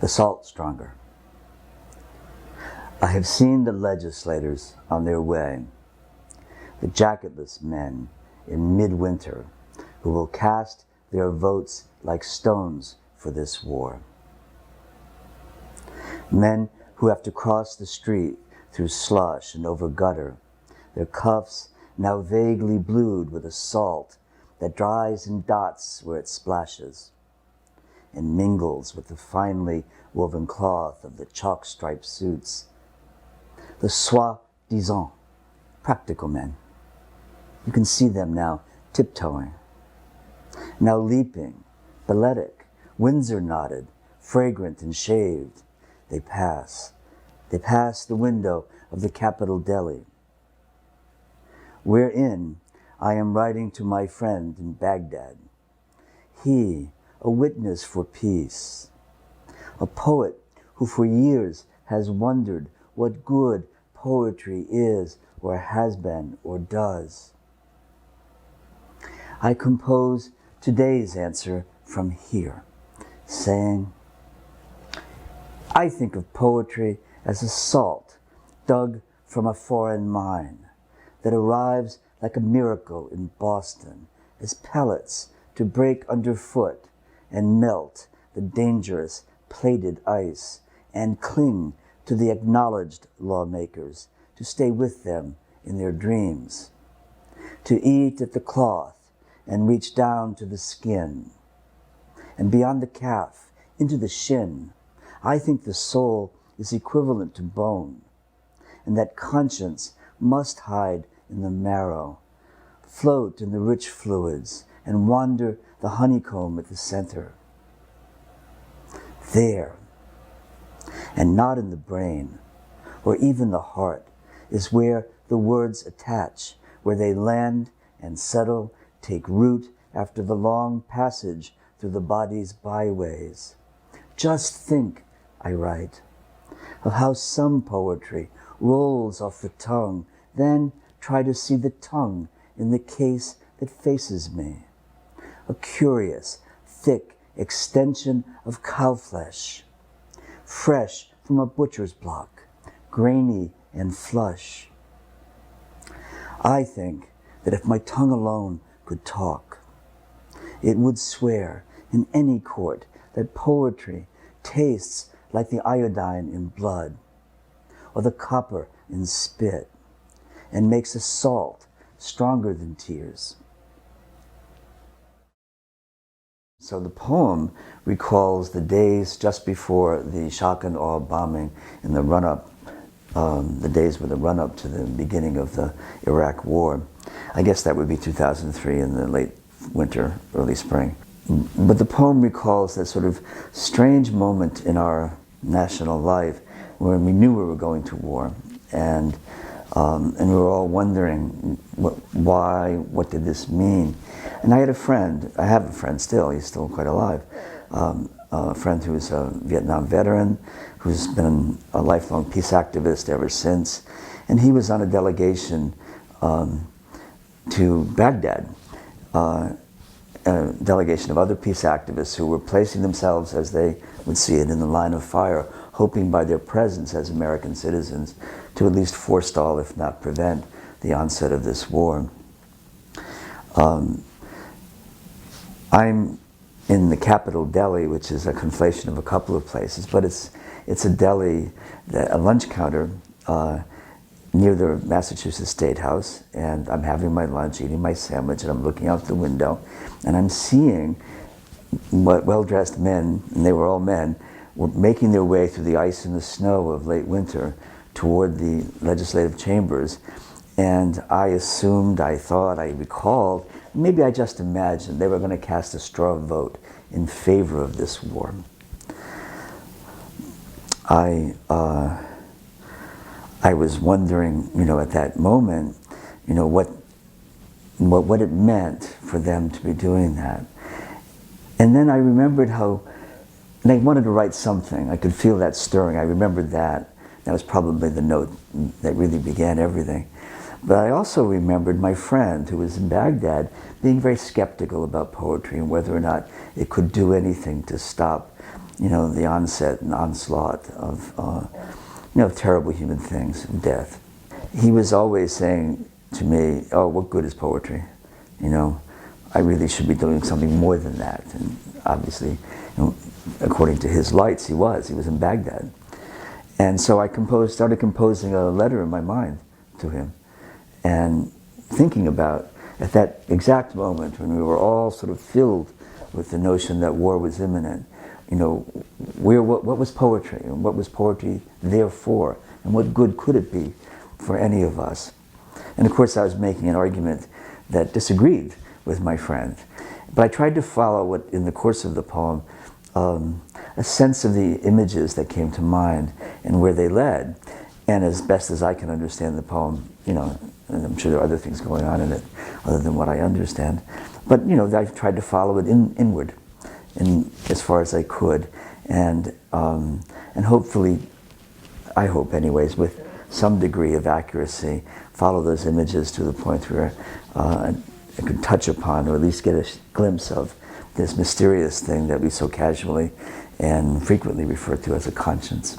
the salt stronger. I have seen the legislators on their way, the jacketless men in midwinter who will cast their votes like stones for this war. Men who have to cross the street through slush and over gutter, their cuffs now vaguely blued with a salt that dries in dots where it splashes and mingles with the finely woven cloth of the chalk-striped suits. The soi-disant practical men. You can see them now tiptoeing, now leaping, balletic, Windsor-knotted, fragrant and shaved. They pass the window of the Capitol Deli, wherein I am writing to my friend in Baghdad. He, a witness for peace, a poet who for years has wondered what good poetry is or has been or does. I compose today's answer from here, saying, I think of poetry as a salt dug from a foreign mine that arrives like a miracle in Boston as pellets to break underfoot and melt the dangerous plated ice and cling to the acknowledged lawmakers to stay with them in their dreams, to eat at the cloth and reach down to the skin, and beyond the calf into the shin. I think the soul is equivalent to bone, and that conscience must hide in the marrow, float in the rich fluids, and wander the honeycomb at the center. There, and not in the brain, or even the heart, is where the words attach, where they land and settle, take root after the long passage through the body's byways. Just think, I write, of how some poetry rolls off the tongue, then try to see the tongue in the case that faces me. A curious, thick extension of cow flesh, fresh from a butcher's block, grainy and flush. I think that if my tongue alone could talk, it would swear in any court that poetry tastes like the iodine in blood, or the copper in spit, and makes a salt stronger than tears. So the poem recalls the days just before the shock and awe bombing in the run-up, the days with the run-up to the beginning of the Iraq War. I guess that would be 2003 in the late winter, early spring. But the poem recalls that sort of strange moment in our national life when we knew we were going to war, and we were all wondering why, what did this mean? And I had a friend, I have a friend still, he's still quite alive, a friend who's a Vietnam veteran, who's been a lifelong peace activist ever since, and he was on a delegation to Baghdad, a delegation of other peace activists who were placing themselves, as they would see it, in the line of fire, hoping by their presence as American citizens to at least forestall, if not prevent, the onset of this war. I'm in the Capitol Deli, which is a conflation of a couple of places, but it's a deli, a lunch counter near the Massachusetts State House, and I'm having my lunch, eating my sandwich, and I'm looking out the window, and I'm seeing what well-dressed men, and they were all men, were making their way through the ice and the snow of late winter toward the legislative chambers. And I assumed, I thought, I recalled, maybe I just imagined they were going to cast a straw vote in favor of this war. I was wondering, at that moment, what it meant for them to be doing that. And then I remembered how they wanted to write something. I could feel that stirring. I remembered that. That was probably the note that really began everything. But I also remembered my friend who was in Baghdad being very skeptical about poetry and whether or not it could do anything to stop, the onset and onslaught of, terrible human things, death. He was always saying to me, "Oh, what good is poetry? I really should be doing something more than that." And obviously, according to his lights, he was in Baghdad. And so I started composing a letter in my mind to him, and thinking about, at that exact moment when we were all sort of filled with the notion that war was imminent, what was poetry, and what was poetry there for, and what good could it be for any of us? And of course I was making an argument that disagreed with my friend, but I tried to follow in the course of the poem, a sense of the images that came to mind and where they led. And as best as I can understand the poem, and I'm sure there are other things going on in it other than what I understand, but I tried to follow it inward, as far as I could, and hopefully, I hope anyways, with some degree of accuracy, follow those images to the point where I could touch upon, or at least get a glimpse of, this mysterious thing that we so casually and frequently refer to as a conscience.